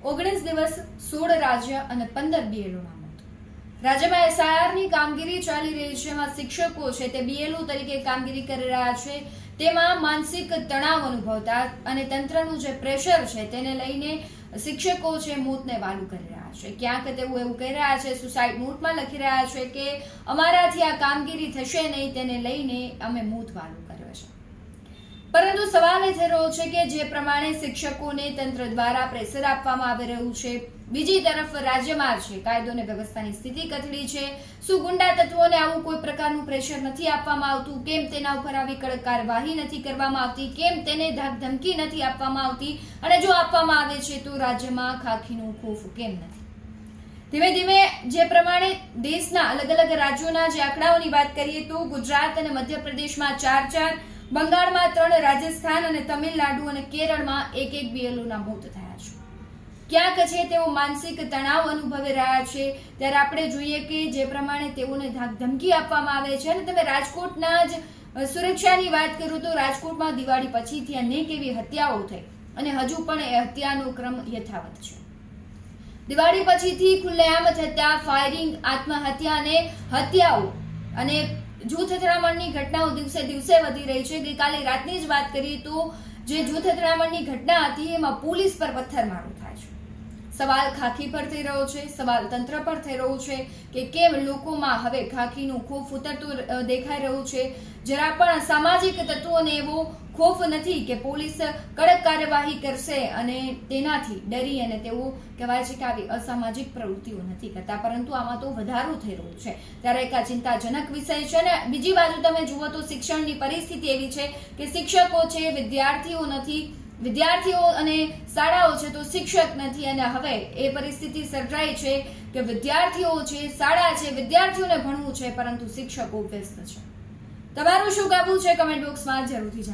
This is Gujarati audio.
19 દિવસ 16 રાજ્ય અને 15 બીએલઓના મોત. રાજ્યમાં એસઆઈઆરની કામગીરી ચાલી રહી છે. એમાં શિક્ષકો છે તે બીએલઓ તરીકે કામગીરી કરી રહ્યા છે. તેમાં માનસિક તણાવ અનુભવતા અને તંત્રનું જે પ્રેશર છે તેને લઈને શિક્ષકો છે મોતને વાલું કરી રહ્યા છે. ક્યાંક તેઓ એવું કહી રહ્યા છે, સુસાઇડ નોટમાં લખી રહ્યા છે કે અમારાથી આ કામગીરી થશે નહીં, તેને લઈને અમે મોત વાલું કર્યો છે. પરંતુ સવાલ એ થઈ રહ્યો છે કે જે પ્રમાણે શિક્ષકોને તંત્ર દ્વારા પ્રેશર આપવામાં આવી રહ્યું છે, બીજી તરફ રાજ્યમાં છે કાયદો અને વ્યવસ્થાની સ્થિતિ કથળી છે. શું ગુંડા તત્વોને આવું કોઈ પ્રકારનું પ્રેશર નથી આપવામાં આવતું? કેમ તેના ઉપર આવી કડક કાર્યવાહી નથી કરવામાં આવતી? કેમ તેને ધમકી નથી આપવામાં આવતી? અને જો આપવામાં આવે છે તો રાજ્યમાં ખાખીનું ખોફ કેમ નથી? ધીમે ધીમે જે પ્રમાણે દેશના અલગ અલગ રાજ્યોના જે આંકડાઓની વાત કરીએ તો ગુજરાત અને મધ્યપ્રદેશમાં 4, બંગાળમાં 3, રાજસ્થાન અને તમિલનાડુ અને કેરળમાં 1 બીએલઓના મોત થયા છે. ક્યાંક છે તેઓ માનસિક તણાવ અનુભવી રહ્યા છે. ત્યારે આપણે જોઈએ કે જે પ્રમાણે તેઓને ધમકી આપવામાં આવે છે. અને તમે રાજકોટના જ સુરક્ષાની વાત કરું તો રાજકોટમાં દિવાળી પછીથી અનેક એવી હત્યાઓ થઈ અને હજુ પણ એ હત્યાનો ક્રમ યથાવત છે. દિવાળી પછીથી ખુલ્લેઆમ થતા ફાયરિંગ, આત્મહત્યા અને હત્યાઓ અને જૂથ અથડામણની ઘટનાઓ દિવસે દિવસે વધી રહી છે. ગઈકાલે રાતની જ વાત કરીએ તો જે જૂથ અથડામણની ઘટના હતી એમાં પોલીસ પર પથ્થરમારો થાય છે. સવાલ ખાખી પર થઈ રહ્યો છે, સવાલ તંત્ર પર થઈ રહ્યો છે કે કેમ લોકોમાં હવે ખાખીનું ખોફ ઉતરતું દેખાઈ રહ્યું છે. જરા પણ સામાજિક તત્વોને એવો ખોફ નથી કે પોલીસ કડક કાર્યવાહી કરશે અને તેનાથી ડરી અને તેઓ કહેવાય છે કે આવી અસામાજિક પ્રવૃત્તિઓ નથી કરતા. પરંતુ આમાં તો વધારો થઈ રહ્યો છે. ત્યારે એક આ ચિંતાજનક વિષય છે. અને બીજી બાજુ તમે જુઓ તો શિક્ષણની પરિસ્થિતિ એવી છે કે શિક્ષકો છે, વિદ્યાર્થીઓ નથી, વિદ્યાર્થીઓ અને શાળાઓ છે તો શિક્ષક નથી. અને હવે એ પરિસ્થિતિ સર્જાઈ છે કે વિદ્યાર્થીઓ છે, શાળા છે, વિદ્યાર્થીઓને ભણવું છે પરંતુ શિક્ષકો વ્યસ્ત છે. તમારું શું કહેવું છે? કમેન્ટ બોક્સમાં જરૂરથી જણાવો.